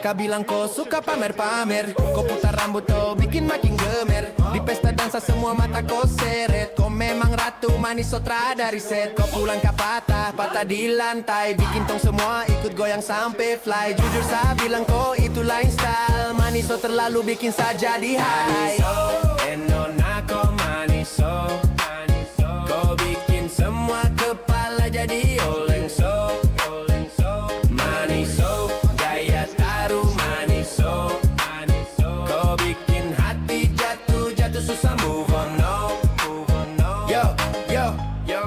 Kakak bilang kau suka pamer-pamer, kau putar rambut kau bikin makin gemer. Di pesta dansa semua mata kau seret. Kau memang ratu manis sotra dari set. Kau pulang ke patah di lantai, bikin tong semua ikut goyang sampai fly. Jujur saya bilang kau itu lain style, manis so terlalu bikin saja di high. Maniso, enona kau maniso, kau bikin semua kepala jadi oleng so. Maniso, gaya taruh maniso, kau bikin hati jatuh susah move on no. Yo,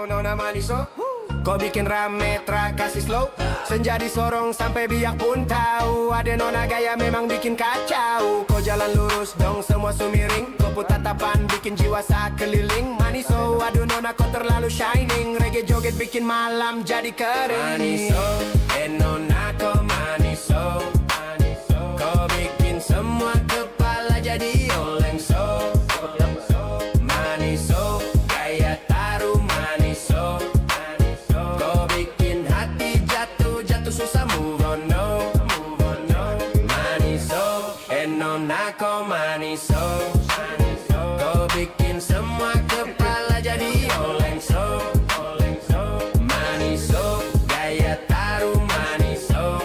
nona maniso, kau bikin rame track kasih slow. Senja disorong sampai biak pun tahu. Ada nona gaya memang bikin kacau. Kau jalan lurus dong semua sumiring. Kau pun tatapan bikin jiwa saat keliling. Maniso, aduh nona kau terlalu shining. Reggae joget bikin malam jadi kering. Maniso, nona kau maniso, kau bikin semua kepala jadi oleng so. Maniso, gaya taruh maniso, kau bikin hati jatuh susah move on no. Maniso, nona kau maniso, kau bikin semua kepala jadi oleng so. Maniso, gaya taruh maniso,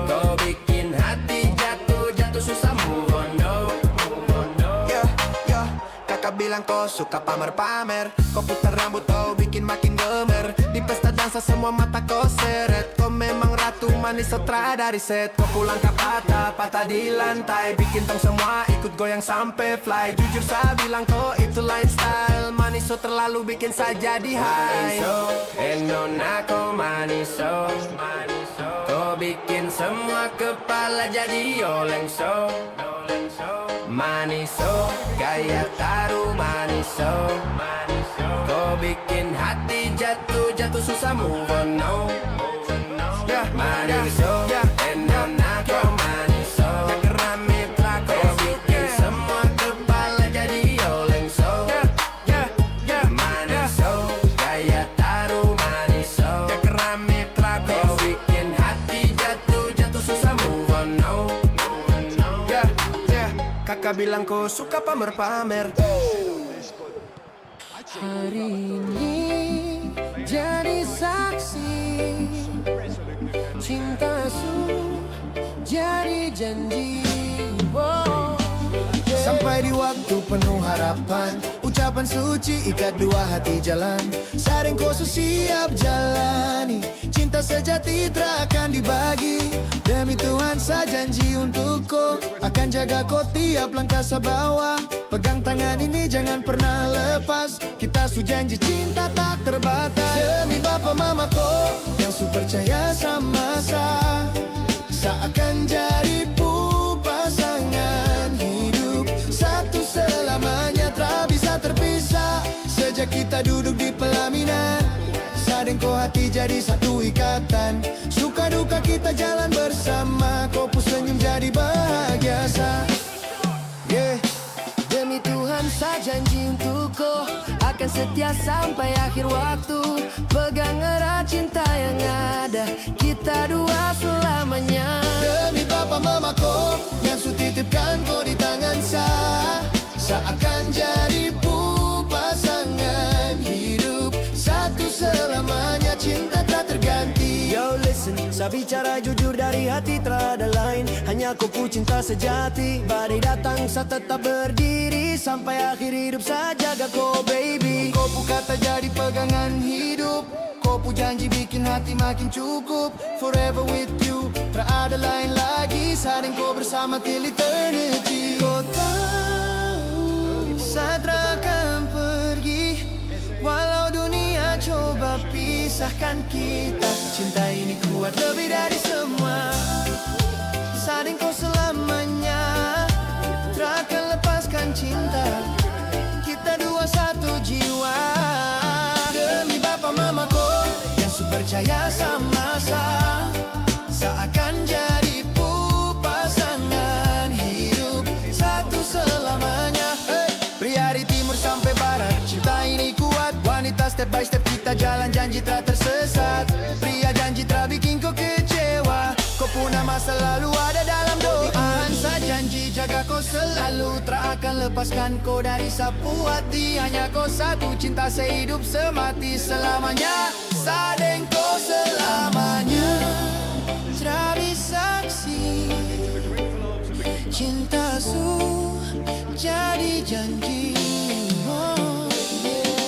kau bikin hati jatuh susah move on no. Kakak bilang kau suka pamer-pamer, kau putar rambut kau bikin makin gemer. Di pesta dansa semua mata kau seret. Kau memang ratu manis sotra dari set. Kau pulang ke patah di lantai, bikin tong semua ikut goyang sampai fly. Jujur saya bilang kau itu lain style, manis so terlalu bikin saja di high. Maniso, nona kau maniso, kau bikin semua kepala jadi oleng so. Maniso, gaya taruh maniso, kau bikin hati jatuh susah move on no. Maniso, nona kau maniso, kau bikin semua kepala jadi oleng so. Maniso, gaya taruh maniso, kau bikin hati jatuh susah move on no. Kakak bilang kau suka pamer-pamer. Hari ini jadi saksi, cinta jadi janji. Sampai di waktu penuh harapan, ucapan suci ikat dua hati jalan. Saring kau siap jalani, cinta sejati terakan dibagi. Demi Tuhan saya janji untuk kau, akan jaga kau tiap langkah sabawa. Pegang tangan ini jangan pernah lepas, kita su janji cinta tak terbatas. Demi Bapa Mama kau yang su percaya sama saya akan jadi pasangan hidup satu selamanya, tak bisa terpisah. Sejak kita duduk di pelaminan, sadeng kau hati jadi satu ikatan. Suka duka kita jalan bersama, kau pun senyum jadi bahagia Demi Tuhan saya janji untuk kau, akan setia sampai akhir waktu. Pegang erat cinta yang ada, kita dua selamanya. Demi Papa Mama kau yang su titipkan kau di tangan saya akan jadi pasangan hidup satu selamanya, cinta tak terganti. Yo listen, saya bicara jujur dari hati, terada lain, hanya kau pu cinta sejati. Badai datang saya tetap berdiri, sampai akhir hidup saya jaga kau baby. Kau pu kata jadi pegangan hidup, kau pu janji bikin hati makin cukup. Forever with you, tak ada lain lagi, saling kau bersama till eternity. Kau tahu saya akan pergi, walau dunia coba pisahkan kita. Cinta ini kuat lebih dari semua, saling kau selamanya, takkan lepaskan cinta. Kita dua satu jiwa. Demi Bapa Mama kau yang su percaya sama saya akan jadi pasangan hidup satu selamanya. Pria dari timur sampai barat, cinta ini kuat. Wanita step by step kita jalan, janji tak tersesat. Pria janji tak bikin kau kecewa, Kau pun nama selalu ada dalam doa. Saya janji jaga kau selalu, tak akan lepaskan kau dari sapu hati. Hanya kau satu, cinta sehidup semati selamanya. Sadeng kau selamanya. Terapi saksi cinta su jadi janji.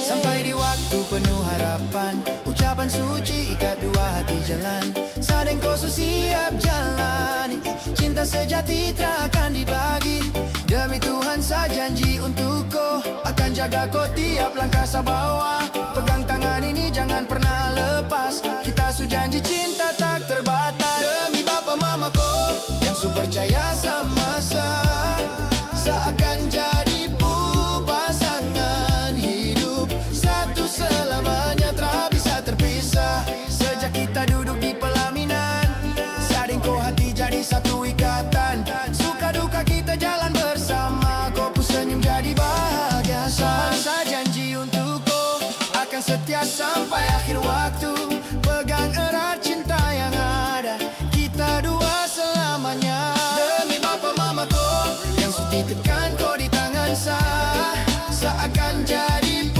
Sampai di waktu penuh harapan, ucapan suci ikat dua hati jalan. Sadeng kau siap jalani, cinta sejati tak akan dibagi. Demi Tuhan saya janji untuk kau, akan jaga kau tiap langkah saya bawa. Pegang tangan ini jangan pernah lepas, kita su janji cinta tak terbatas. Demi bapa mamaku yang su percaya sama saya, seakan jadi pasangan hidup satu selamanya, tak bisa terpisah. Sejak kita duduk di pelaminan, saling kau hati jadi satu ikatan. Suka duka kita jalan bersama, kau pun senyum jadi bahagia. Saya janji untuk kau, akan setia sampai akhir waktu. Pegang erat cinta yang ada, kita dua selamanya. Demi bapa mamaku yang sutitipkan kau di tangan saya, seakan jadi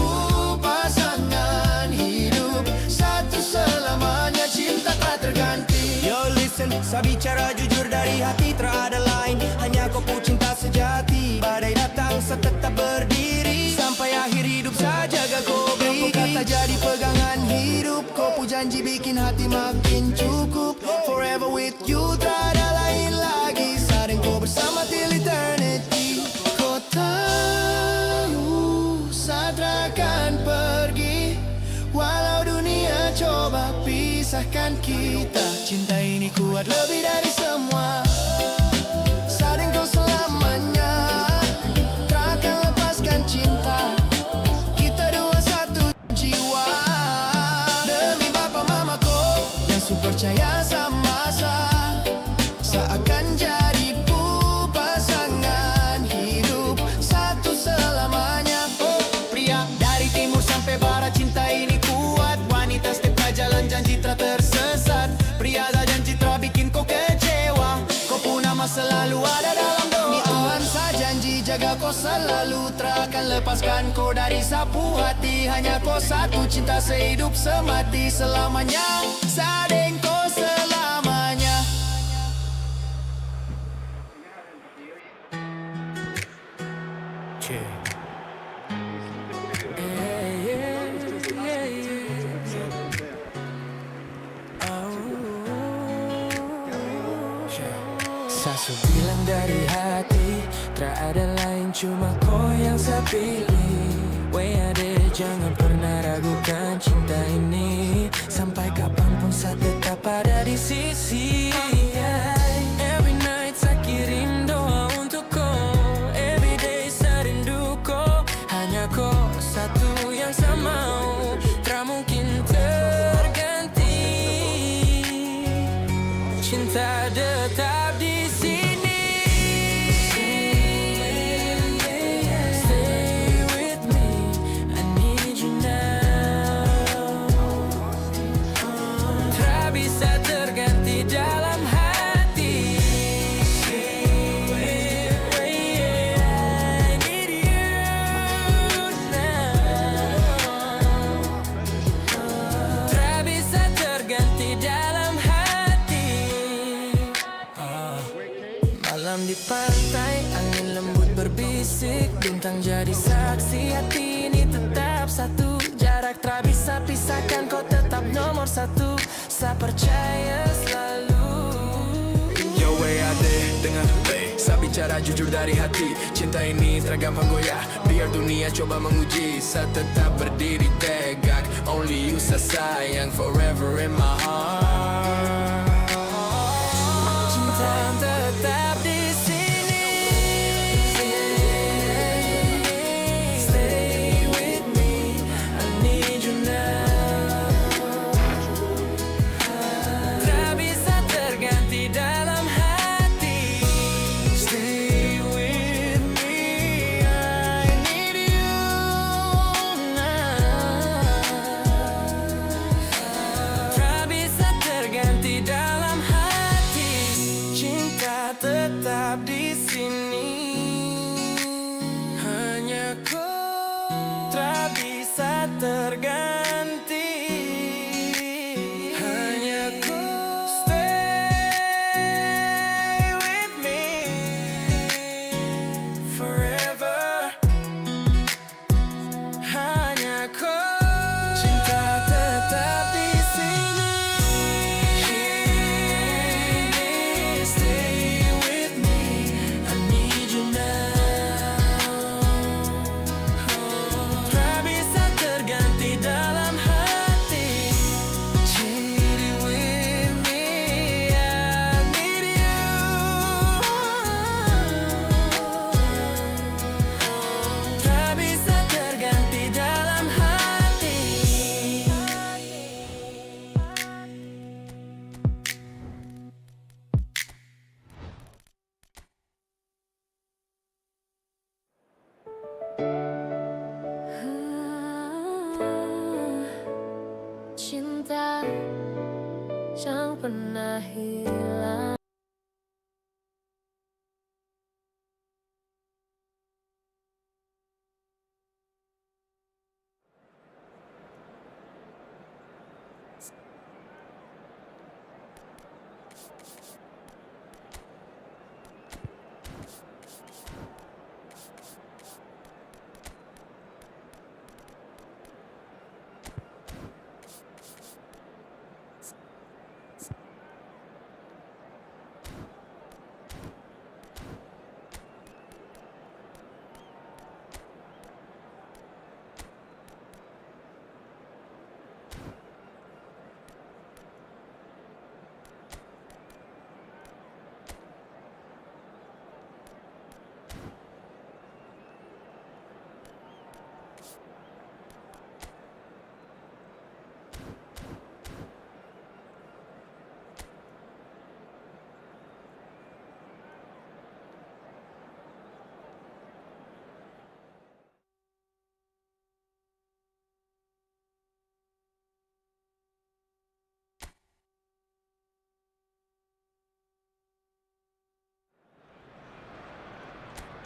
pasangan hidup satu selamanya, cinta tak terganti. Yo listen, saya bicara jujur dari hati, tak ada lain, hanya kau pun cinta sejati. Badai datang, saya tetap berdiri, sampai akhir hidup saya jaga kau beri. Kata jadi pegangan hidup, kau pun janji bikin hati makin cukup. Forever with you, tak ada lain lagi, sadeng kau bersama till eternity. Kau tahu saya takkan pergi, walau dunia coba pisahkan kita. Cinta ini kuat lebih dari semua, sadeng kau selamanya, tak akan lepaskan cinta. Kita dua satu jiwa. Demi bapa mamaku yang su percaya sama saya, seakan jadi pasangan hidup satu selamanya. Oh pria dari timur sampai barat, cinta ini kuat. Wanita setiap jalan janji tak tersesat. Pria dah janji tak bikin kau kecewa, kau pun nama selalu ada dalam doa. Ni Tuhan saya janji jaga kau selalu, tak akan lepaskan kau dari sapu hati. Hanya kau satu, cinta sehidup semati selamanya. Sadeng kau selamanya. Saya bilang dari hati, tak ada lain cuma kau yang saya pilih. Wede jangan pernah ragukan cinta ini, sampai kapanpun saya tetap ada di sisi. Every night saya kirim doa untuk kau, every day saya rindu kau. Hanya kau satu yang saya mau, tak mungkin terganti. Cinta tetap di sini. Stay with me, I need you now. Tak bisa terganti dalam hati. I need you now. Tak bisa terganti dalam hati. Malam di pantai, angin lembut berbisik, bintang jadi saksi, hati ini tetap satu. Jarak tak bisa pisahkan, kau tetap nomor satu, saya percaya selalu. Yo WAD dengan play, saya bicara jujur dari hati. Cinta ini tak gampang goyah, biar dunia coba menguji. Saya tetap berdiri tegak, only you saya sayang, forever in my heart. Cinta tetap di sini. Stay with me, I need you now. Tak bisa terganti dalam hati. Stay with me, I need you now. Tak bisa pernah hilang.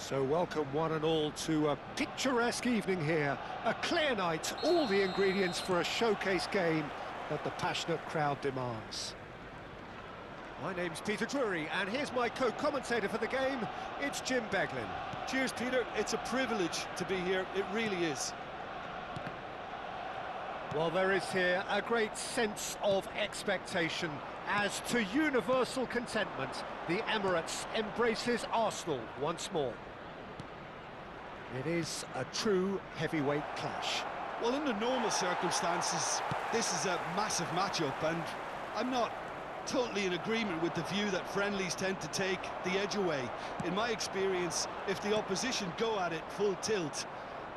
So welcome one and all to a picturesque evening here, a clear night, all the ingredients for a showcase game that the passionate crowd demands. My name's Peter Drury, and here's my co-commentator for the game, it's Jim Beglin. Cheers, Peter. It's a privilege to be here. It really is. Well, there is here a great sense of expectation as to universal contentment, the Emirates embraces Arsenal once more. It is a true heavyweight clash. Well, under normal circumstances, this is a massive matchup, and I'm not totally in agreement with the view that friendlies tend to take the edge away. In my experience, if the opposition go at it full tilt,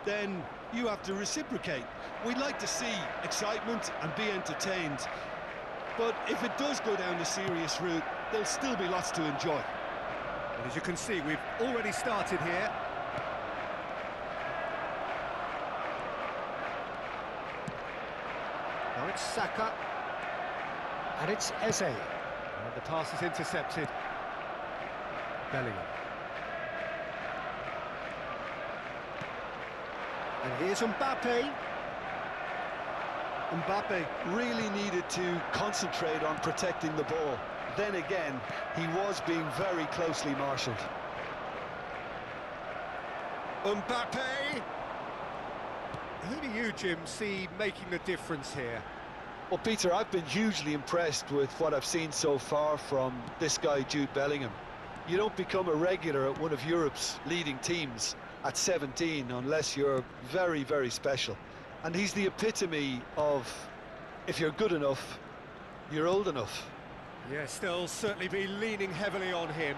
then you have to reciprocate. We'd like to see excitement and be entertained, but if it does go down the serious route, there'll still be lots to enjoy. And as you can see, we've already started here. Now it's Saka, and it's Eze, and the pass is intercepted. Bellingham. And here's Mbappe. Mbappe really needed to concentrate on protecting the ball. Then again, he was being very closely marshalled. Mbappe! Who do you, Jim, see making the difference here? Well, Peter, I've been hugely impressed with what I've seen so far from this guy, Jude Bellingham. You don't become a regular at one of Europe's leading teams at 17 unless you're very, very special. And he's the epitome of, if you're good enough, you're old enough. Yes, they'll certainly be leaning heavily on him.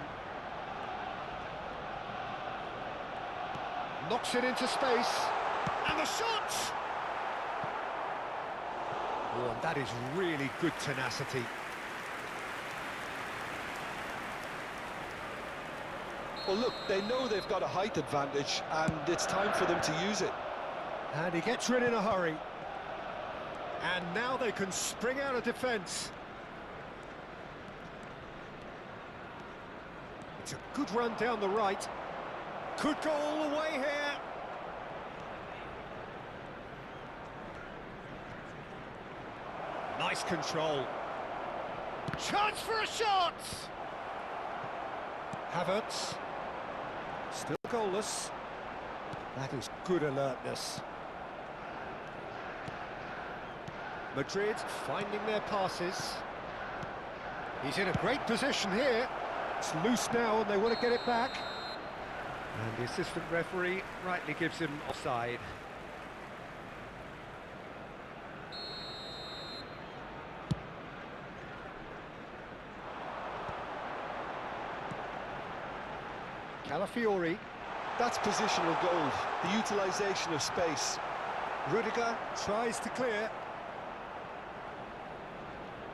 Knocks it into space. And the shot! Oh, and that is really good tenacity. Well, look, they know they've got a height advantage, and it's time for them to use it. And he gets rid in a hurry. And now they can spring out of defence. It's a good run down the right. Could go all the way here. Nice control. Chance for a shot! Havertz. Still goalless. That is good alertness. Madrid finding their passes. He's in a great position here. It's loose now and they want to get it back. And the assistant referee rightly gives him offside. Calafiori. That's positional gold, the utilisation of space. Rudiger tries to clear.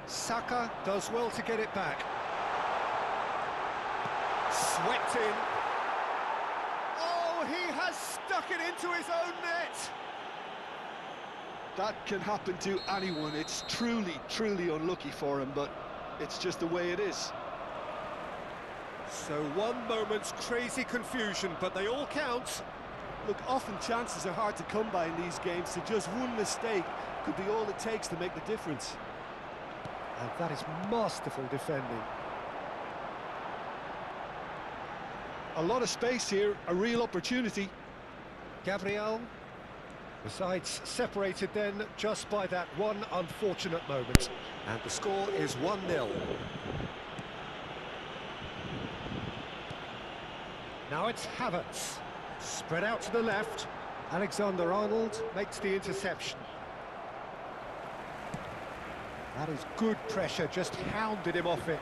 Saka does well to get it back. Swept in. Oh, he has stuck it into his own net. That can happen to anyone. It's truly, truly unlucky for him, but It's just the way it is. So one moment's crazy confusion, but they all count. Look, often chances are hard to come by in these games, so just one mistake could be all it takes to make the difference. And that is masterful defending. A lot of space here, a real opportunity. Gabriel, the sides separated then just by that one unfortunate moment. And the score is 1-0. Now it's Havertz. Spread out to the left. Alexander-Arnold makes the interception. That is good pressure, just hounded him off it.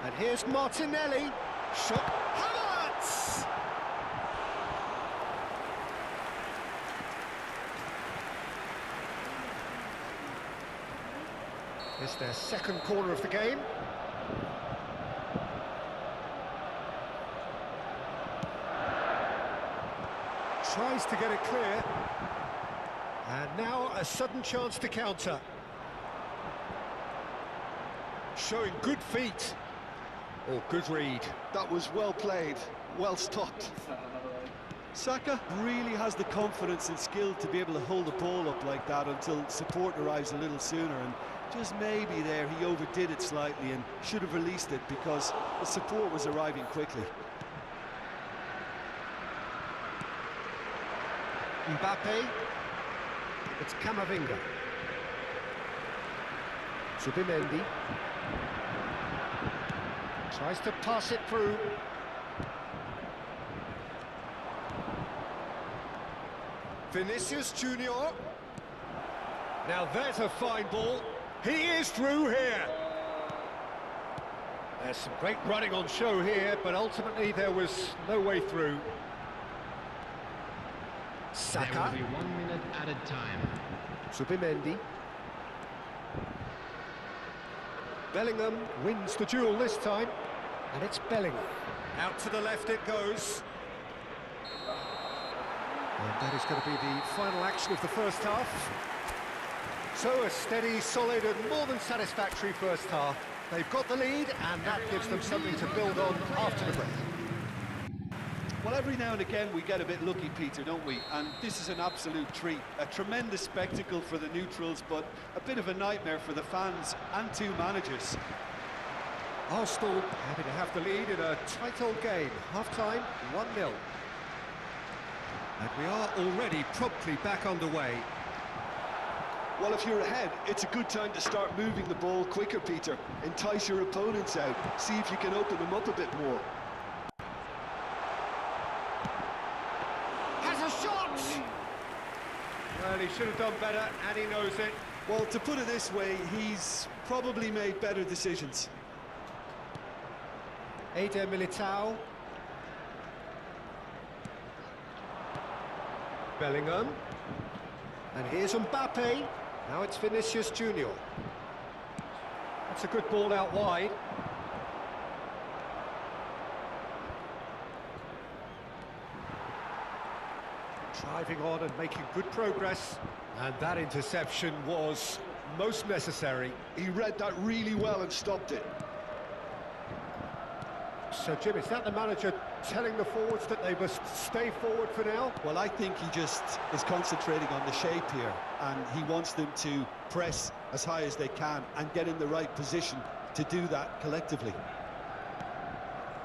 And here's Martinelli. Shot. Havertz! It's their second corner of the game. Tries to get it clear. And now a sudden chance to counter. Showing good feet. Oh, good read. That was well played, well stopped. Saka really has the confidence and skill to be able to hold the ball up like that until support arrives a little sooner, and just maybe there he overdid it slightly and should have released it because the support was arriving quickly. Mbappe. It's Camavinga. Zubimendi. Tries to pass it through. Vinicius Junior. Now there's a fine ball. He is through here. There's some great running on show here, but ultimately there was no way through. Saka. There will be 1 minute added time. Zubimendi. Bellingham wins the duel this time, and it's Bellingham. Out to the left it goes. And that is going to be the final action of the first half. So a steady, solid and more than satisfactory first half. They've got the lead, and that gives them something to build on after the break. Well, every now and again we get a bit lucky, Peter, don't we? And this is an absolute treat. A tremendous spectacle for the neutrals, but a bit of a nightmare for the fans and two managers. Arsenal happy to have the lead in a tight old game. Half-time, 1-0. And we are already promptly back underway. Well, if you're ahead, it's a good time to start moving the ball quicker, Peter. Entice your opponents out. See if you can open them up a bit more. Well, he should have done better, and he knows it. Well, to put it this way, he's probably made better decisions. Eder Militao. Bellingham. And here's Mbappe. Now it's Vinicius Junior. That's a good ball out wide. Driving on and making good progress. And that interception was most necessary. He read that really well and stopped it. So, Jim, is that the manager telling the forwards that they must stay forward for now? Well, I think he just is concentrating on the shape here, and he wants them to press as high as they can and get in the right position to do that collectively.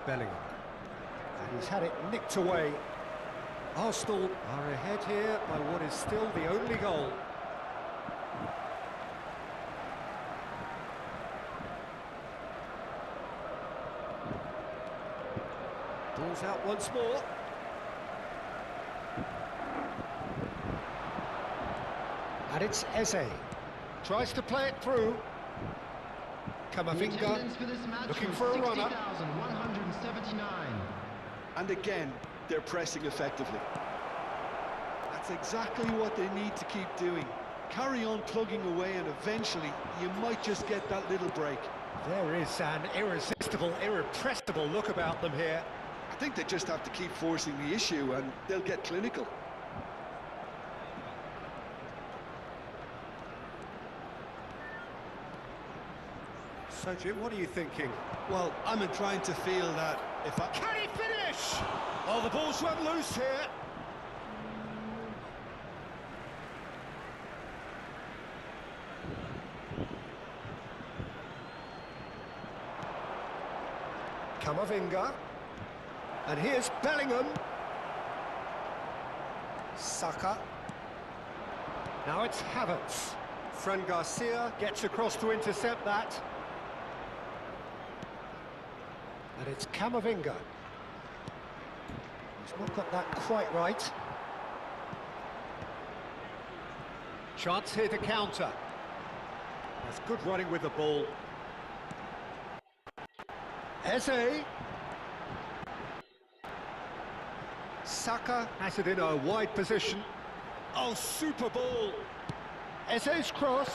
Bellingham. And he's had it nicked away. Arsenal are ahead here by what is still the only goal. Ball's out once more. And it's Eze. Tries to play it through. Camavinga looking for a runner. 60,179. And again, they're pressing effectively. That's exactly what they need to keep doing. Carry on plugging away, and eventually you might just get that little break. There is an irresistible, irrepressible look about them here. I think they just have to keep forcing the issue and they'll get clinical. So, Jim, what are you thinking? Well, I'm inclined to feel that if I... Can he finish? Oh, the ball's run loose here. Kamavinga. And here's Bellingham. Saka. Now it's Havertz. Fran Garcia gets across to intercept that. And it's Kamavinga. He's not got that quite right. Chance here to counter. That's good running with the ball. Eze. Saka has it in a wide position. Oh, super ball. Eze's cross.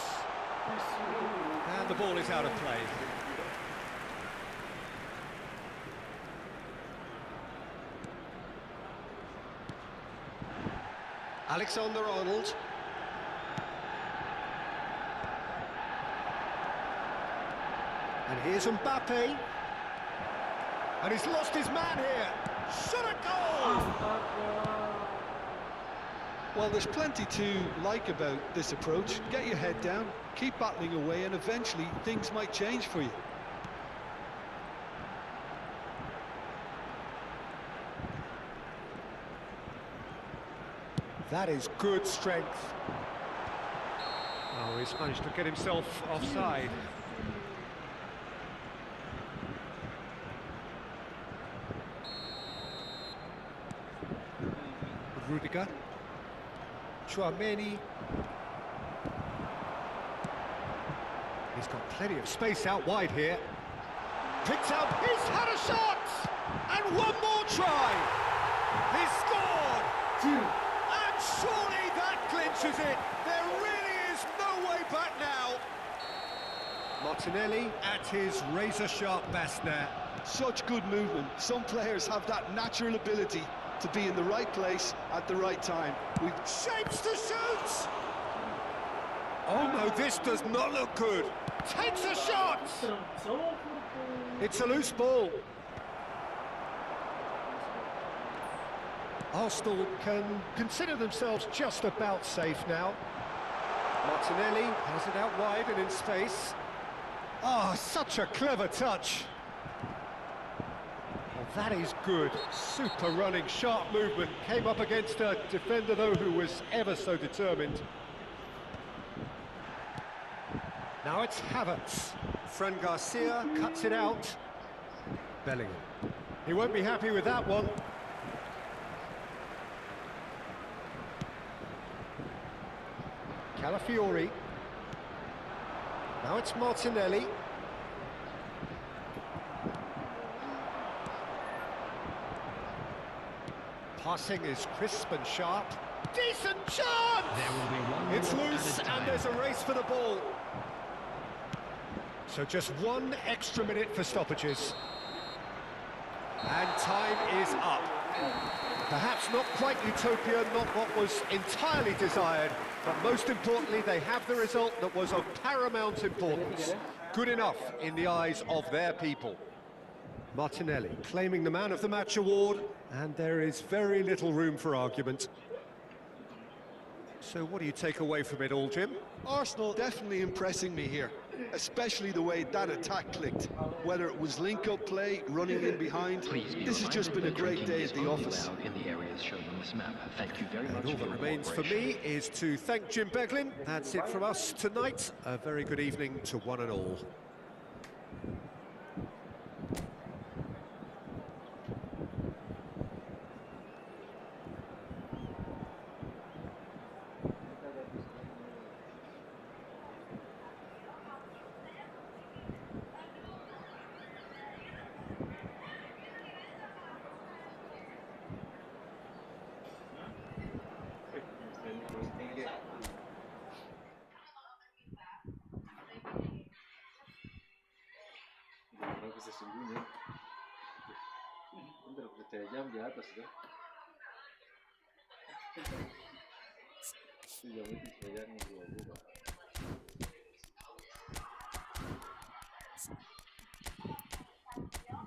And the ball is out of play. Alexander-Arnold. And here's Mbappe. And he's lost his man here. Shot a goal! Well, there's plenty to like about this approach. Get your head down, keep battling away, and eventually things might change for you. That is good strength. Oh, he's managed to get himself offside. Rudiger. Chouameni. He's got plenty of space out wide here. Picks out, he's had a shot! And one more try! He's scored! And surely that clinches it! There really is no way back now! Martinelli at his razor-sharp best there. Such good movement. Some players have that natural ability to be in the right place at the right time. We've Shapes to shoot! Oh no, this does not look good. Takes a shot! It's a loose ball. Arsenal can consider themselves just about safe now. Martinelli has it out wide and in space. Ah, such a clever touch. Well, that is good. Super running, sharp movement. Came up against a defender, though, who was ever so determined. Now it's Havertz. Fran Garcia cuts it out. Bellingham. He won't be happy with that one. Calafiori. Now it's Martinelli. Passing is crisp and sharp. Decent chance! There will be one It's more loose added and time. there's a race for the ball. So just 1 extra minute for stoppages. And time is up. Perhaps not quite utopia, not what was entirely desired, but most importantly, they have the result that was of paramount importance. Good enough in the eyes of their people. Martinelli claiming the Man of the Match award, and there is very little room for argument. So what do you take away from it all, Jim? Arsenal definitely impressing me here, especially the way that attack clicked. Whether it was link-up play, running in behind, Please be this has just been a reminded that great day drinking at the is only office. allowed in the areas shown on this map. Thank you very much And all for that your remains for cooperation. me is to thank Jim Beglin. That's it from us tonight. A very good evening to one and all. Orang bisa sembunyi. Bentar percaya jam di atas kan? Itu jam itu percaya nih gua.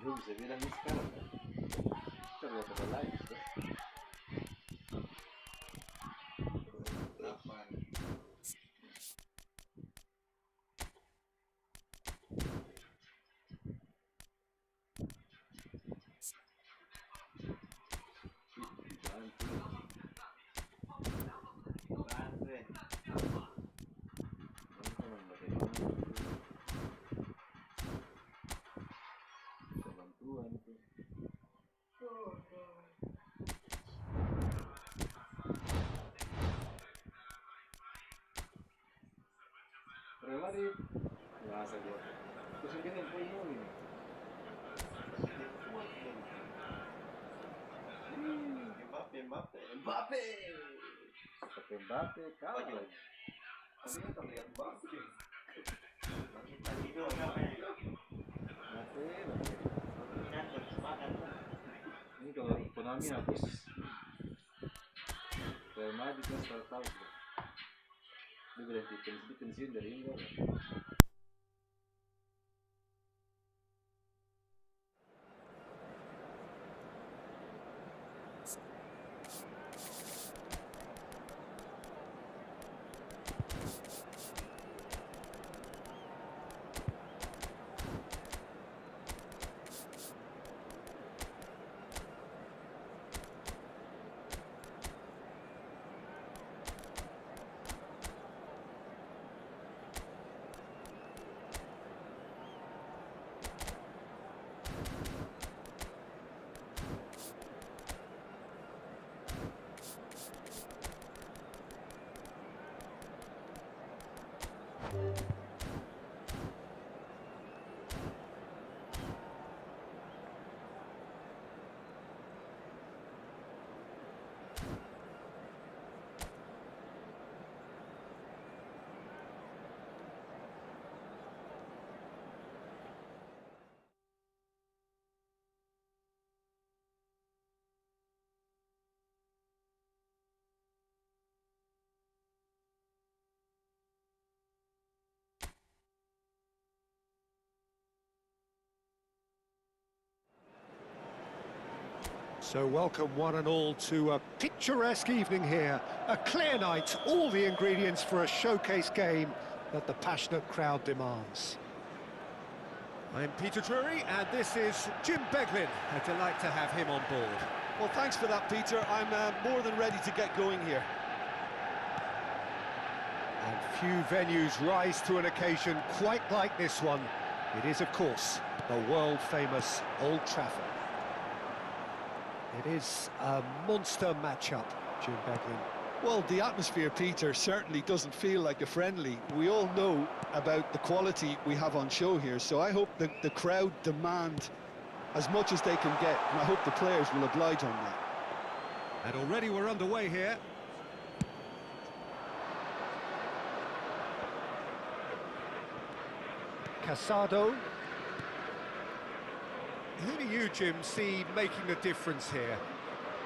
Lu bisa bilang ini sekarang kan? Terlihat ada lain sudah. 8. Bantuan itu. Relari biasa dia. Terus mungkin yang penuh ini. Mbappe. Seperti Mbappe kalah lagi. Tapi kan terlihat Mbappe. Ini kalau Konami hapus Selamat juga tahu sudah. Dia berhenti pensiun dari Indo. So welcome one and all to a picturesque evening here. A clear night, all the ingredients for a showcase game that the passionate crowd demands. I'm Peter Drury and this is Jim Beglin. A delight to have him on board. Well, thanks for that, Peter. I'm more than ready to get going here. And few venues rise to an occasion quite like this one. It is, of course, the world-famous Old Trafford. It is a monster matchup, Jim Beglin. Well, the atmosphere, Peter, certainly doesn't feel like a friendly. We all know about the quality we have on show here, so I hope that the crowd demand as much as they can get, and I hope the players will oblige on that. And already we're underway here. Casado. Who do you, Jim, see making a difference here?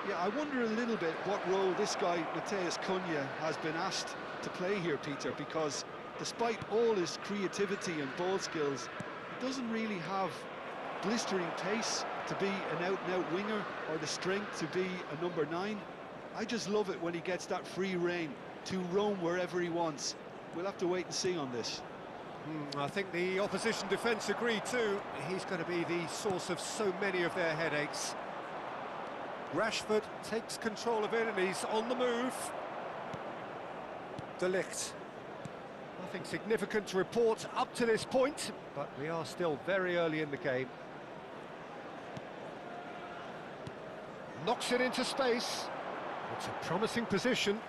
Yeah, I wonder a little bit what role this guy, Mateus Cunha, has been asked to play here, Peter, because despite all his creativity and ball skills, he doesn't really have blistering pace to be an out-and-out winger or the strength to be a number 9. I just love it when he gets that free rein to roam wherever he wants. We'll have to wait and see on this. I think the opposition defence agree too. He's going to be the source of so many of their headaches. Rashford takes control of it and he's on the move. De Ligt. Nothing significant to report up to this point, but we are still very early in the game. Knocks it into space. It's a promising position.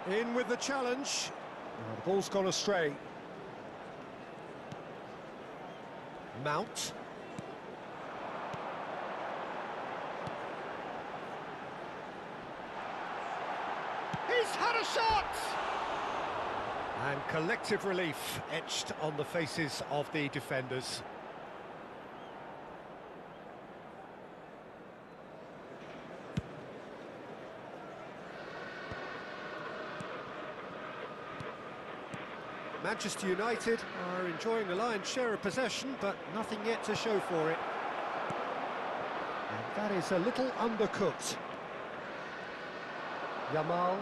In with the challenge. Oh, the ball's gone astray. Mount. He's had a shot! And collective relief etched on the faces of the defenders. Manchester United are enjoying the lion's share of possession, but nothing yet to show for it. And that is a little undercooked. Yamal.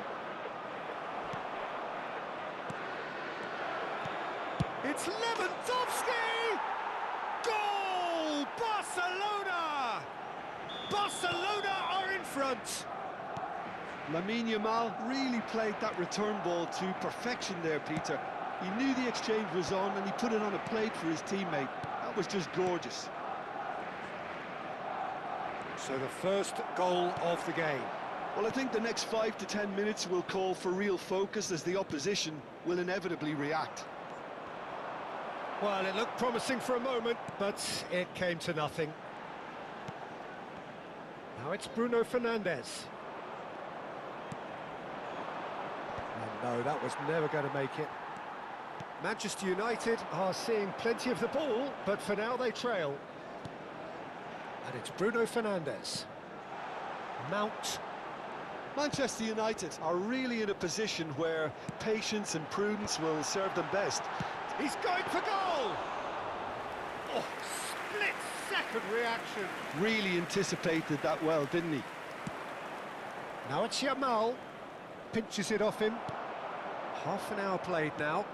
It's Lewandowski! Goal! Barcelona! Barcelona are in front! Lamine Yamal really played that return ball to perfection there, Peter. He knew the exchange was on and he put it on a plate for his teammate. That was just gorgeous. So the first goal of the game. Well, I think the next 5 to 10 minutes will call for real focus as the opposition will inevitably react. Well, it looked promising for a moment, but it came to nothing. Now it's Bruno Fernandes. And no, that was never going to make it. Manchester United are seeing plenty of the ball, but for now they trail. And it's Bruno Fernandes. Mount. Manchester United are really in a position where patience and prudence will serve them best. He's going for goal! Oh, split-second reaction. Really anticipated that well, didn't he? Now it's Yamal. Pinches it off him. Half an hour played now.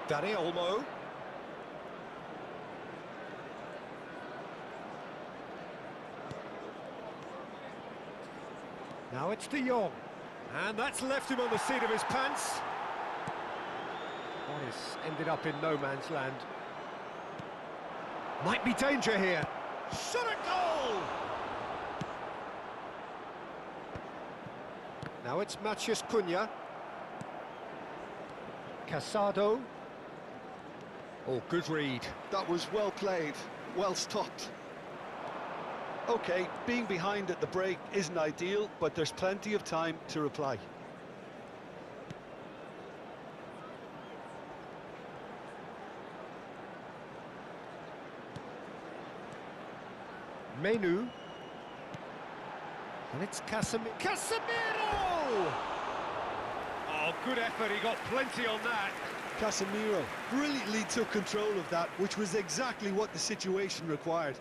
Danny Olmo. Now it's De Jong. And that's left him on the seat of his pants. That has ended up in no man's land. Might be danger here. Shot at goal! Now it's Matheus Cunha. Casado. Oh, good read. That was well played, well stopped. OK, being behind at the break isn't ideal, but there's plenty of time to reply. Menu. And it's Casemiro! Oh, good effort, he got plenty on that. Casemiro brilliantly took control of that, which was exactly what the situation required.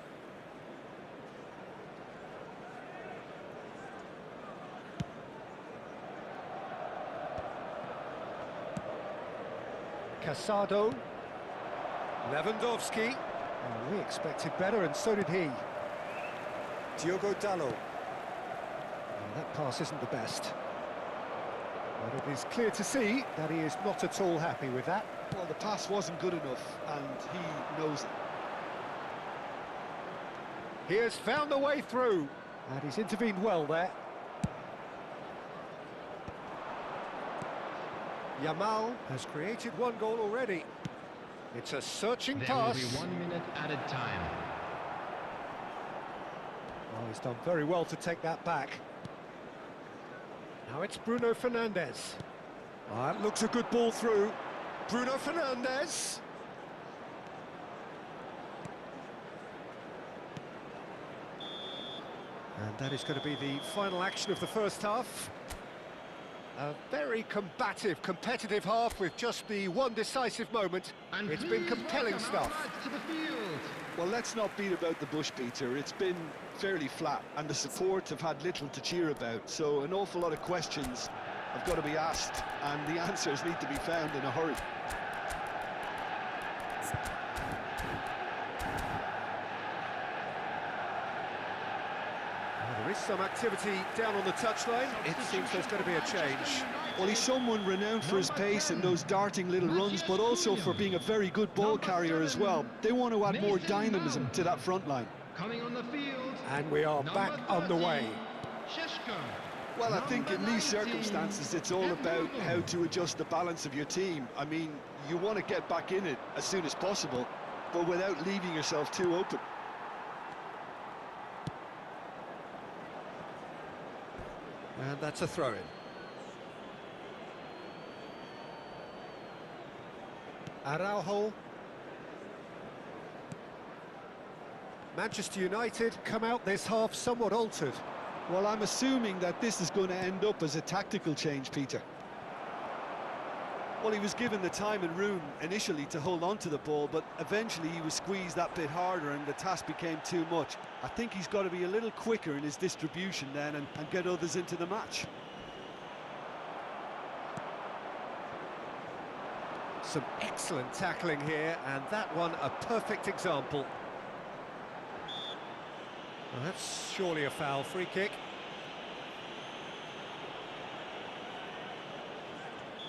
Casado. Lewandowski. Oh, we expected better, and so did he. Diogo Dalot. Oh, that pass isn't the best. But it is clear to see that he is not at all happy with that. Well, the pass wasn't good enough, and he knows it. He has found a way through, and he's intervened well there. Yamal has created one goal already. It's a searching There pass. will be 1 minute added time. Oh, he's done very well to take that back. Now it's Bruno Fernandes. Oh, that looks a good ball through. Bruno Fernandes. And that is going to be the final action of the first half. A very combative, competitive half with just the one decisive moment. And it's been please compelling welcome stuff. our lads to the field. Well, let's not beat about the bush, Peter. It's been fairly flat, and the support have had little to cheer about, so an awful lot of questions have got to be asked, and the answers need to be found in a hurry. There is some activity down on the touchline. It seems there's going to be a change. Well, he's someone renowned for his pace and those darting little runs, but also for being a very good ball carrier as well. They want to add more dynamism to that front line. Coming on the field. And we are back underway. Well, I think in these circumstances, it's all about how to adjust the balance of your team. I mean, you want to get back in it as soon as possible, but without leaving yourself too open. And that's a throw-in. Araujo. Manchester United come out this half somewhat altered. Well, I'm assuming that this is going to end up as a tactical change, Peter. Well, he was given the time and room initially to hold on to the ball, but eventually he was squeezed that bit harder and the task became too much. I think he's got to be a little quicker in his distribution then and get others into the match. Some excellent tackling here, and that one a perfect example. Well, that's surely a foul. Free kick.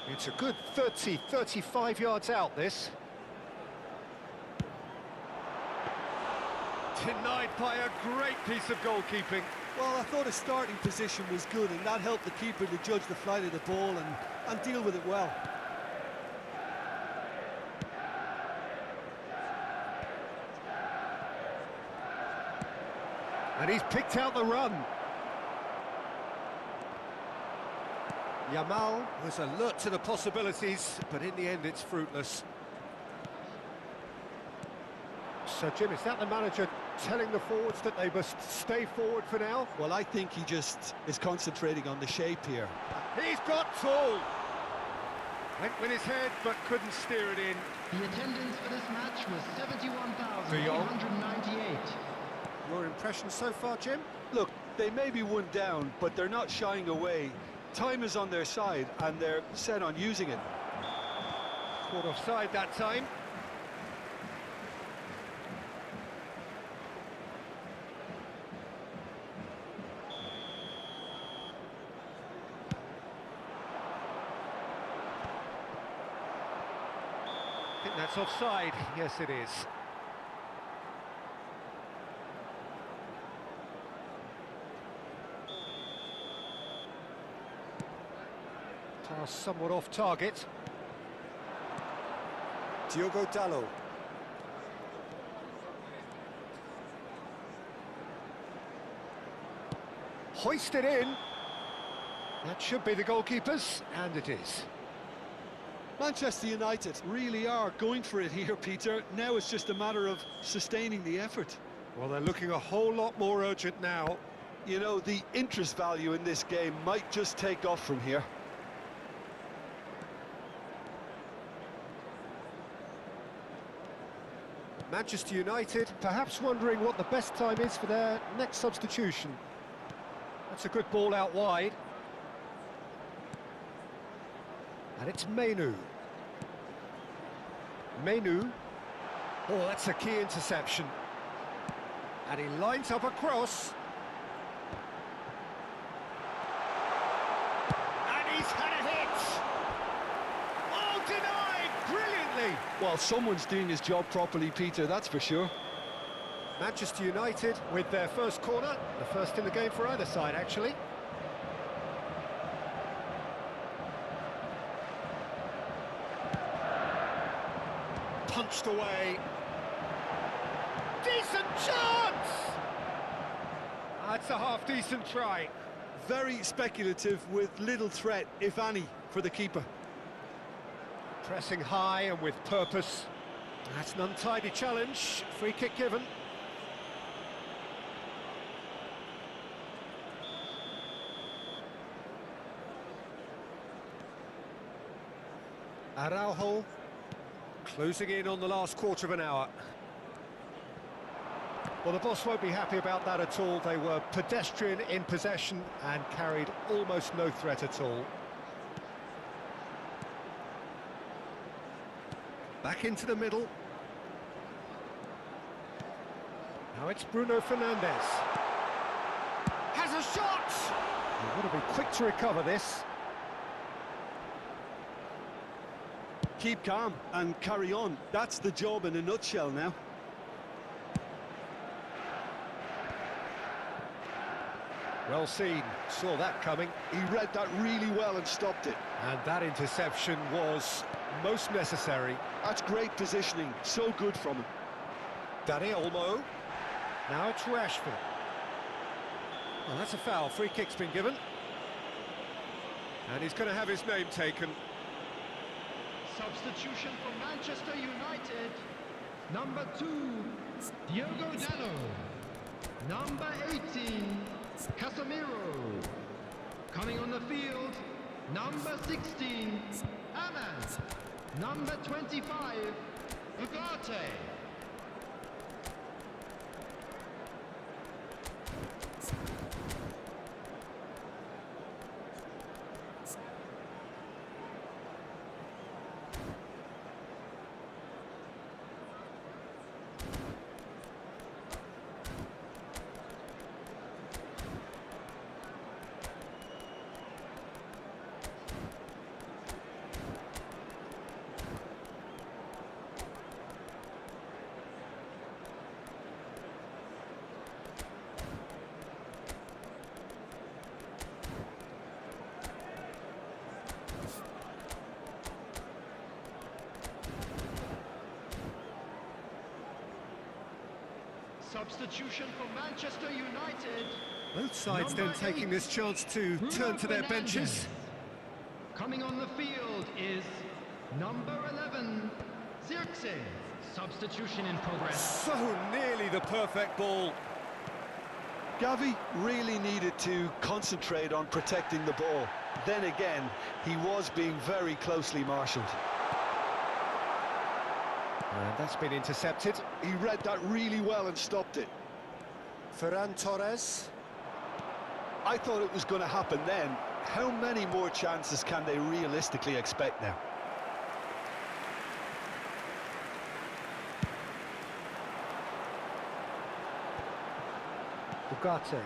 It's a good 30, 35 yards out, this. Denied by a great piece of goalkeeping. Well, I thought his starting position was good, and that helped the keeper to judge the flight of the ball and deal with it well. And he's picked out the run. Yamal was alert to the possibilities, but in the end it's fruitless. So, Jim, is that the manager telling the forwards that they must stay forward for now? Well, I think he just is concentrating on the shape here. He's got tall. Went with his head, but couldn't steer it in. The attendance for this match was 71,198. Your impression so far, Jim? Look, they may be one down, but they're not shying away. Time is on their side, and they're set on using it. Caught offside that time. I think that's offside. Yes, it is. Pass somewhat off target. Diogo Dalot. Hoisted in. That should be the goalkeepers, and it is. Manchester United really are going for it here, Peter. Now it's just a matter of sustaining the effort. Well, they're looking a whole lot more urgent now. You know, the interest value in this game might just take off from here. Manchester United perhaps wondering what the best time is for their next substitution. That's a good ball out wide. And it's Menu. Menu. Oh, that's a key interception. And he lines up a cross. And he's had a hit! Oh, denied! Brilliantly! Well, someone's doing his job properly, Peter, that's for sure. Manchester United with their first corner, the first in the game for either side, actually. Punched away. Decent chance! That's a half-decent try. Very speculative with little threat, if any, for the keeper. Pressing high and with purpose. That's an untidy challenge. Free kick given. Araujo closing in on the last quarter of an hour. Well, the boss won't be happy about that at all. They were pedestrian in possession and carried almost no threat at all. Back into the middle. Now it's Bruno Fernandes. Has a shot! You've got to be quick to recover this. Keep calm and carry on. That's the job in a nutshell now. Well seen, saw that coming. He read that really well and stopped it. And that interception was most necessary. That's great positioning, so good from him. Danny Olmo. Now it's Rashford. Well, that's a foul. Free kick's been given. And he's going to have his name taken. Substitution for Manchester United. Number 2, Diogo Dalot. Number 18, Casemiro. Coming on the field, number 16, Ahmad. Number 25, Ugarte. Substitution for Manchester United. Both sides then Number taking 8, this chance to Bruno turn to their Fernandes. benches. Coming on the field is number 11, Zirkzee. Substitution in progress. So nearly the perfect ball. Gavi really needed to concentrate on protecting the ball. Then again, he was being very closely marshalled. And that's been intercepted. He read that really well and stopped it. Ferran Torres. I thought it was going to happen then. How many more chances can they realistically expect now? Ugarte.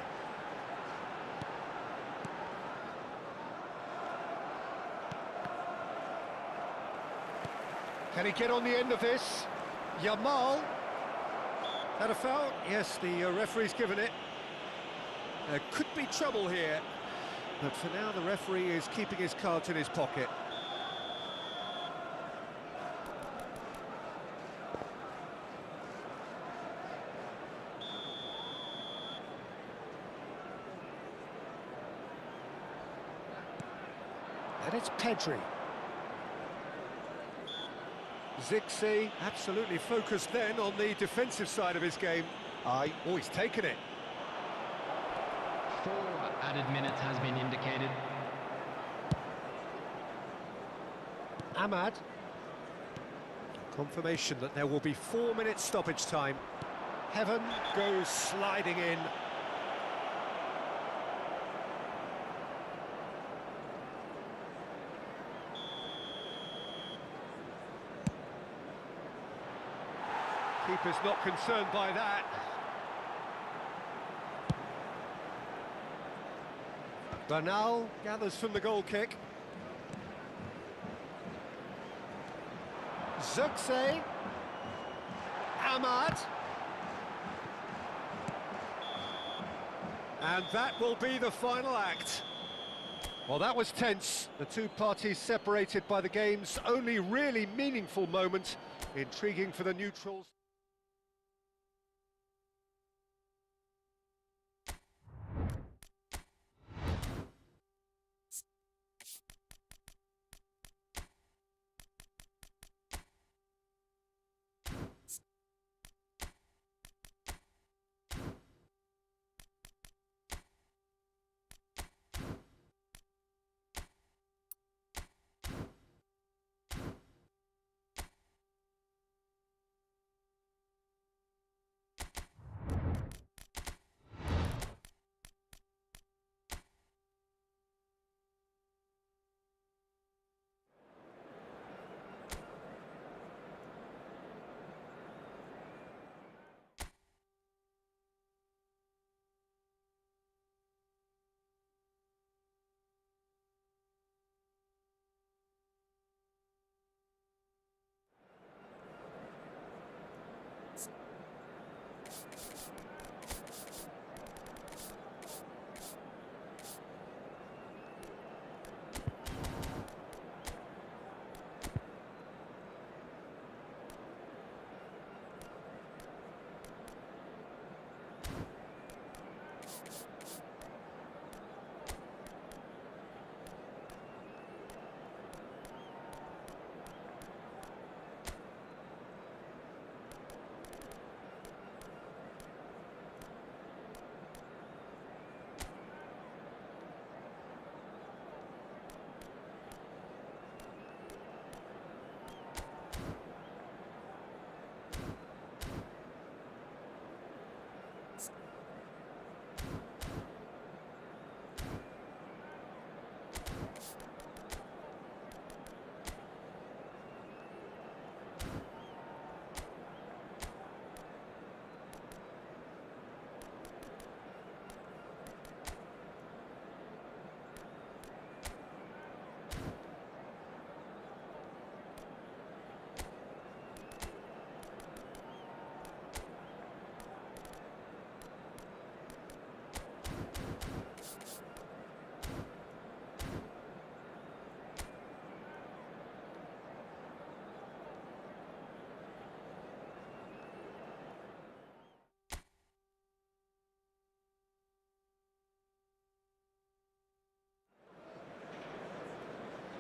Can he get on the end of this? Yamal. Had a foul? Yes, the referee's given it. There could be trouble here. But for now, the referee is keeping his cards in his pocket. And it's Pedri. Zirkzee absolutely focused then on the defensive side of his game. Oh, he's taken it. 4 added minutes has been indicated. Ahmad. Confirmation that there will be 4 minutes stoppage time. Heaven goes sliding in. Keeper's not concerned by that. Bernal gathers from the goal kick. Zirkzee. Ahmad. And that will be the final act. Well, that was tense. The two parties separated by the game's only really meaningful moment. Intriguing for the neutrals.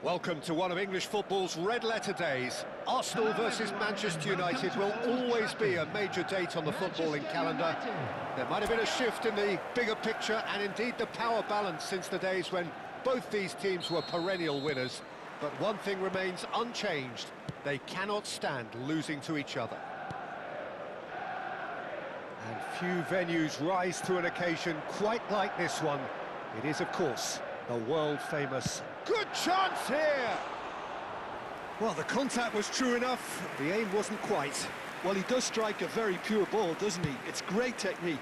Welcome to one of English football's red-letter days. Arsenal versus Manchester United will always be a major date on the footballing calendar. There might have been a shift in the bigger picture and indeed the power balance since the days when both these teams were perennial winners. But one thing remains unchanged. They cannot stand losing to each other. And few venues rise to an occasion quite like this one. It is, of course, the world-famous. Good chance here! Well, the contact was true enough, the aim wasn't quite. Well, he does strike a very pure ball, doesn't he? It's great technique.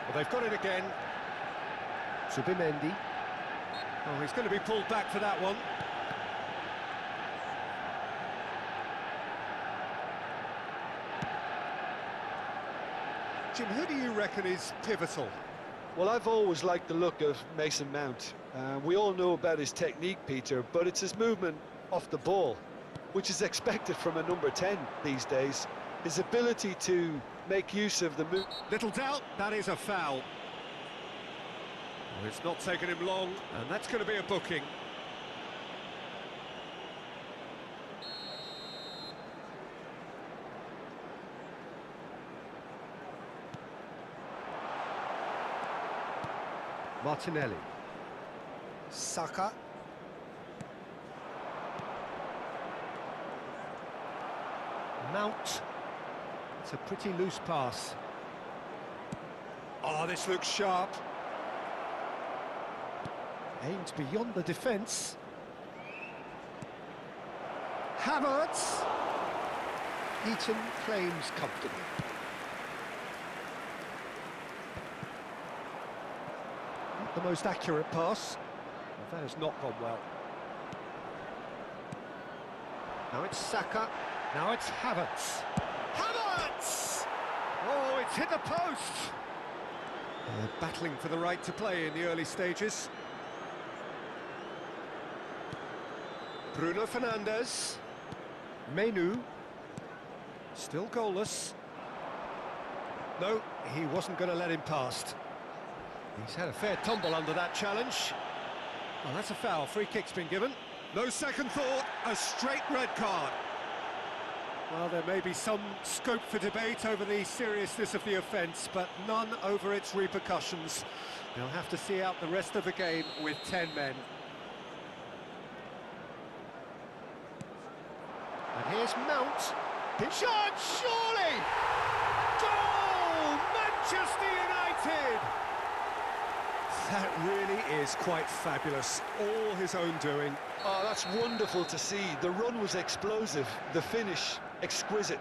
Well, they've got it again. Zubimendi. Oh, he's going to be pulled back for that one. Jim, who do you reckon is pivotal? Well, I've always liked the look of Mason Mount. We all know about his technique, Peter, but it's his movement off the ball, which is expected from a number 10 these days. His ability to make use of the move. Little doubt, that is a foul. Well, it's not taken him long, and that's going to be a booking. Martinelli. Saka. Mount. It's a pretty loose pass. Oh, this looks sharp. Aimed beyond the defence. Havertz. Eaton claims comfortably. Not the most accurate pass. Well, that has not gone well. Now it's Saka. Now it's Havertz. Havertz! Oh, it's hit the post! Battling for the right to play in the early stages. Bruno Fernandes. Menu. Still goalless. No, he wasn't going to let him past. He's had a fair tumble under that challenge. Well, that's a foul. Free kick's been given. No second thought, a straight red card. Well, there may be some scope for debate over the seriousness of the offence, but none over its repercussions. They'll have to see out the rest of the game with 10 men. And here's Mount. Shot, surely! Goal! Manchester United! That really is quite fabulous. All his own doing. Oh, that's wonderful to see. The run was explosive, the finish exquisite.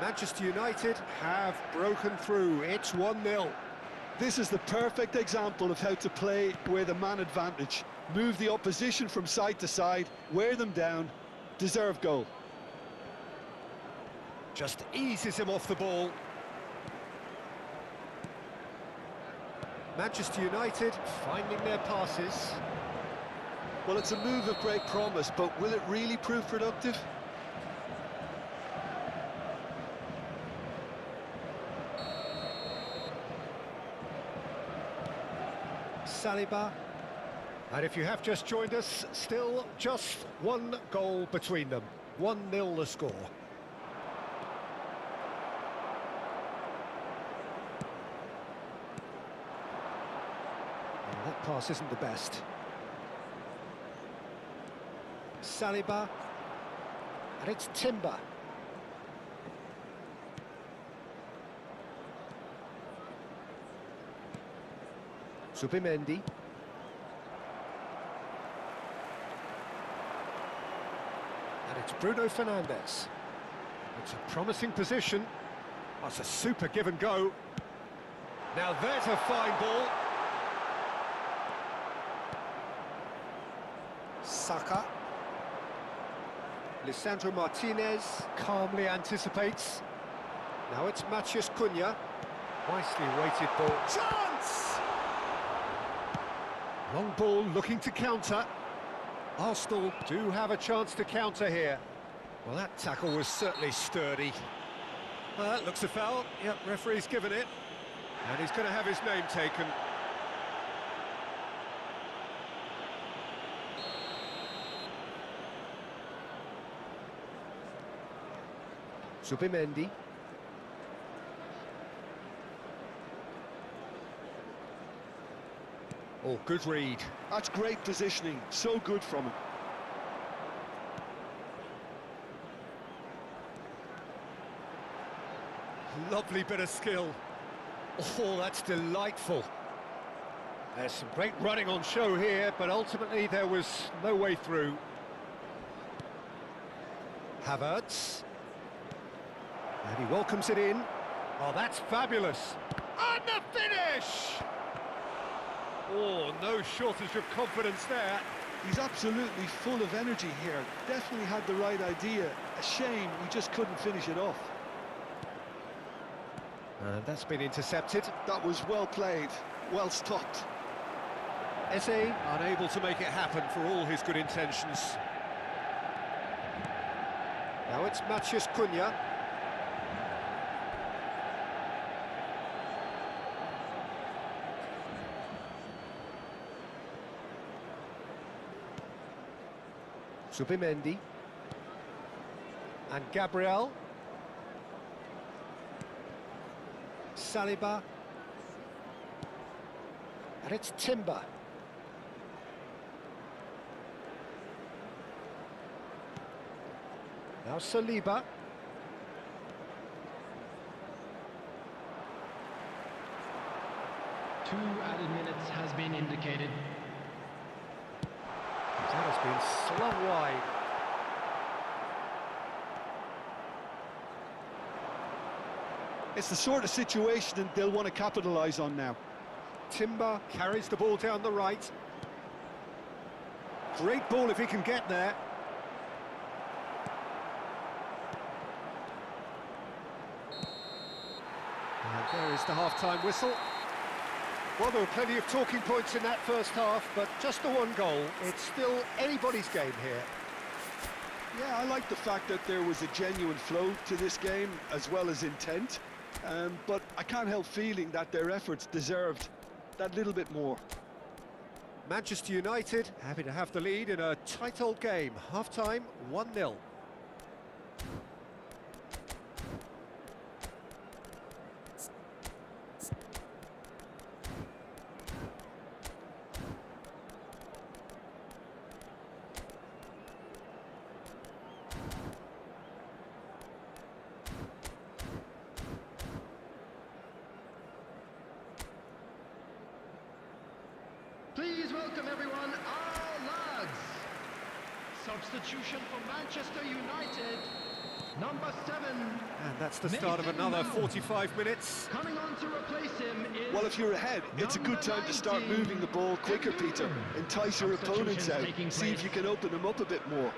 Manchester United have broken through. It's 1-0. This is the perfect example of how to play with a man advantage. Move the opposition from side to side, wear them down, deserve goal. Just eases him off the ball. Manchester United finding their passes. Well, it's a move of great promise, but will it really prove productive? Saliba. And if you have just joined us, still just one goal between them. 1-0 the score. Well, that pass isn't the best. Saliba. And it's Timber. Zubimendi. And it's Bruno Fernandes. It's a promising position. That's a super give and go. Now there's a fine ball. Saka. Lisandro Martinez calmly anticipates. Now it's Matheus Cunha. Nicely weighted ball. Chance! Long ball looking to counter. Arsenal do have a chance to counter here. Well, that tackle was certainly sturdy. Well, that looks a foul. Yep, referee's given it. And he's going to have his name taken. Zubimendi. Oh, good read. That's great positioning, so good from him. Lovely bit of skill. Oh, that's delightful. There's some great running on show here, but ultimately there was no way through. Havertz. And he welcomes it in. Oh, that's fabulous. And the finish! Oh, no shortage of confidence there. He's absolutely full of energy here. Definitely had the right idea. A shame he just couldn't finish it off. And that's been intercepted. That was well played, well stopped. Eze unable to make it happen for all his good intentions. Now it's Matheus Cunha. Zubimendi. And Gabriel. Saliba. And it's Timber. Now Saliba. Two added minutes has been indicated. That has been slung wide. It's the sort of situation that they'll want to capitalise on now. Timber carries the ball down the right. Great ball if he can get there. And there is the half-time whistle. Well, there were plenty of talking points in that first half, but just the one goal. It's still anybody's game here. Yeah, I like the fact that there was a genuine flow to this game, as well as intent. But I can't help feeling that their efforts deserved that little bit more. Manchester United happy to have the lead in a tight old game. Half-time, 1-0. Please welcome everyone, our lads. Substitution for Manchester United, number 7. And that's the start of another 45 minutes. Coming on to replace him is... Well, if you're ahead, it's a good time to start moving the ball quicker, Peter. Entice your opponents out, see if you can open them up a bit more.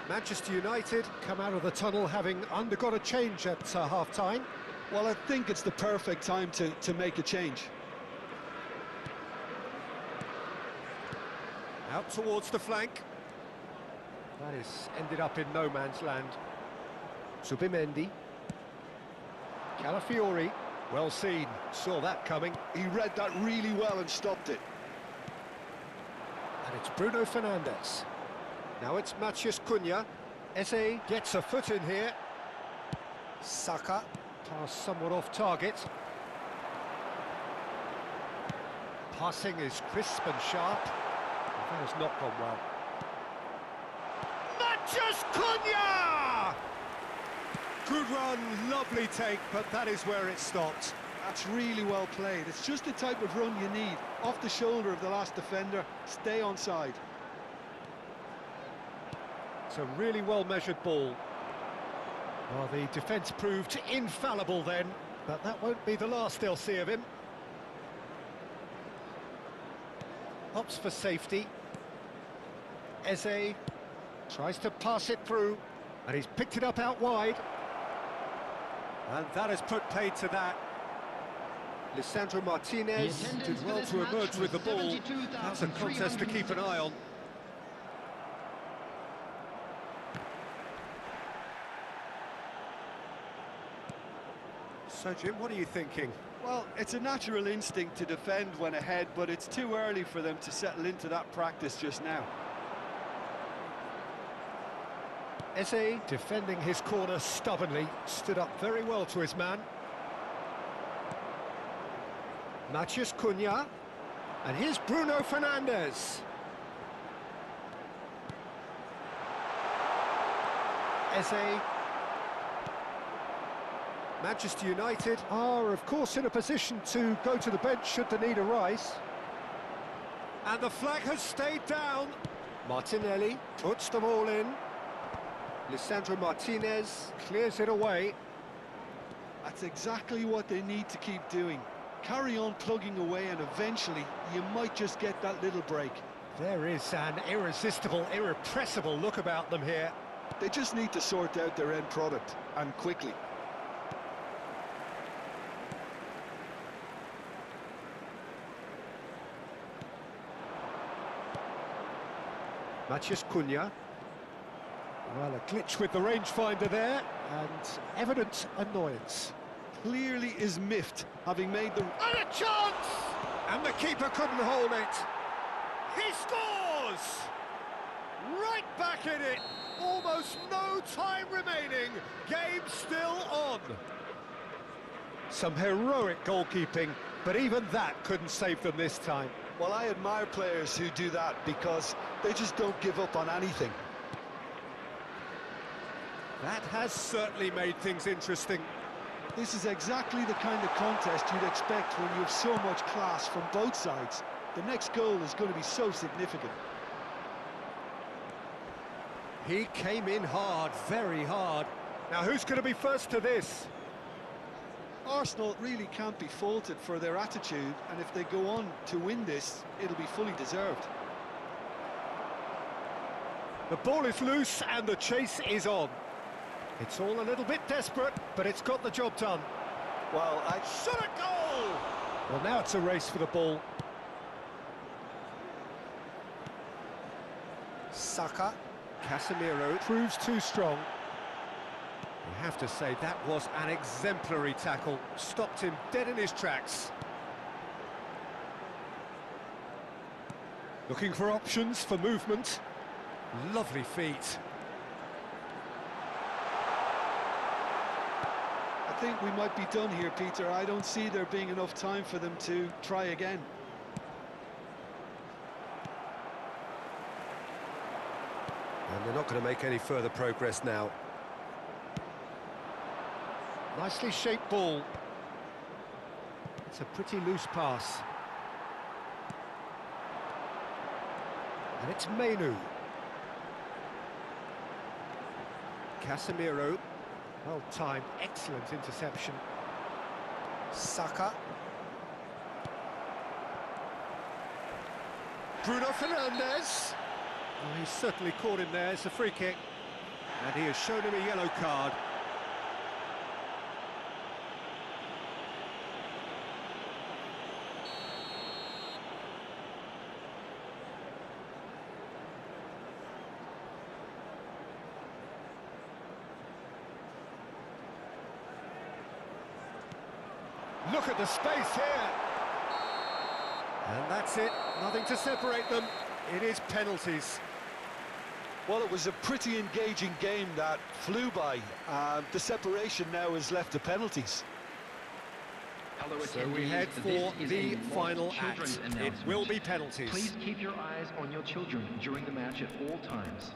Manchester United come out of the tunnel having undergone a change at half-time. Well, I think it's the perfect time to make a change. Out towards the flank. That is ended up in no man's land. Zubimendi. Calafiori. Well seen. Saw that coming. He read that really well and stopped it. And it's Bruno Fernandes. Now it's Matheus Cunha. Eze gets a foot in here. Saka. Pass somewhat off target. Passing is crisp and sharp. That has not gone well. Matheus Cunha! Good run, lovely take, but that is where it stopped. That's really well played. It's just the type of run you need. Off the shoulder of the last defender, stay on side. It's a really well-measured ball. Well, the defence proved infallible then, but that won't be the last they'll see of him. Opts for safety. Eze tries to pass it through, and he's picked it up out wide. And that has put paid to that. Lisandro Martinez did well to emerge with the ball. That's a contest to keep an eye on. So, Jim, what are you thinking? Well, it's a natural instinct to defend when ahead, but it's too early for them to settle into that practice just now. Eze, defending his corner stubbornly, stood up very well to his man. Matheus Cunha, and here's Bruno Fernandes. Eze. Manchester United are, of course, in a position to go to the bench should the need arise. And the flag has stayed down. Martinelli puts them all in. Lisandro Martinez clears it away. That's exactly what they need to keep doing. Carry on plugging away and eventually you might just get that little break. There is an irresistible, irrepressible look about them here. They just need to sort out their end product, and quickly. Matheus Cunha. Well, a glitch with the rangefinder there, and evident annoyance. Clearly is miffed, having made the... And a chance! And the keeper couldn't hold it. He scores! Right back in it. Almost no time remaining. Game still on. Some heroic goalkeeping, but even that couldn't save them this time. Well, I admire players who do that because they just don't give up on anything. That has certainly made things interesting. This is exactly the kind of contest you'd expect when you have so much class from both sides. The next goal is going to be so significant. He came in hard, very hard. Now who's going to be first to this? Arsenal really can't be faulted for their attitude, and if they go on to win this, it'll be fully deserved. The ball is loose and the chase is on. It's all a little bit desperate, but it's got the job done. Well, Shot a goal! Well, now it's a race for the ball. Saka. Casemiro proves too strong. You have to say that was an exemplary tackle. Stopped him dead in his tracks. Looking for options for movement. Lovely feet. I think we might be done here, Peter. I don't see there being enough time for them to try again. And they're not going to make any further progress now. Nicely shaped ball. It's a pretty loose pass. And it's Menu. Casemiro. Well timed, excellent interception. Saka. Bruno Fernandes. Oh, he's certainly caught him there. It's a free kick. And he has shown him a yellow card. Look at the space here. And that's it. Nothing to separate them. It is penalties. Well, it was a pretty engaging game that flew by. The separation now is left to penalties. So we head for the final act. It will be penalties. Please keep your eyes on your children during the match at all times.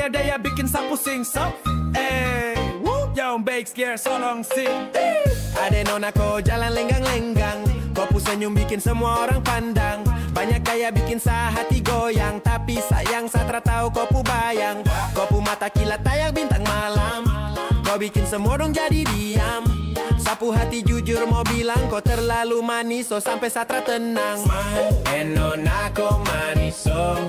daya bikin sapu sing sop. Yombex gear solong sing. Ada nona kau jalan lenggang-lenggang, kau senyum bikin semua orang pandang. Banyak gaya bikin hati goyang, tapi sayang satra tahu kau bayang. Kau mata kilat tayak bintang malam, kau bikin semua dong jadi diam. Sapu hati jujur mau bilang kau terlalu manis, so sampai satra tenang. Nona kau manis, so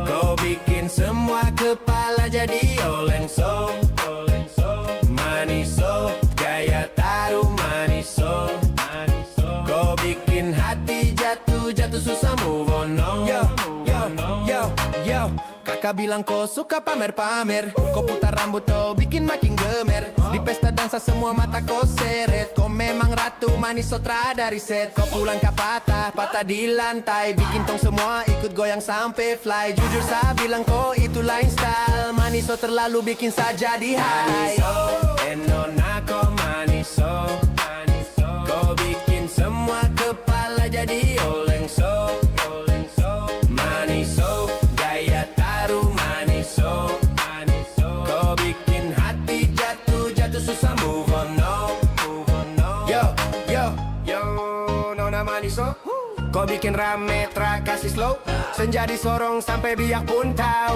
kau bikin semua kepala jadi oleng so. Manis so, gaya taruh manis so. Kau bikin hati jatuh susah move on no. Yo, kakak bilang kau suka pamer-pamer, kau putar rambut kau bikin makin gemer. Di pesta dansa semua mata kau seret, kau memang ratu manis sotra dari set. Kau pulang ke patah di lantai, bikin tong semua ikut goyang sampai fly. Jujur saya bilang kau itu lain style, manis so terlalu bikin saja di high. Nona kau manis so, kau bikin semua kepala jadi oleng so. Manis so, gaya taruh manis so. Kau bikin hati jatuh susah move on no. Yo, nona manis so, kau bikin rame kasih slow. Senja disorong sampai biak pun tahu.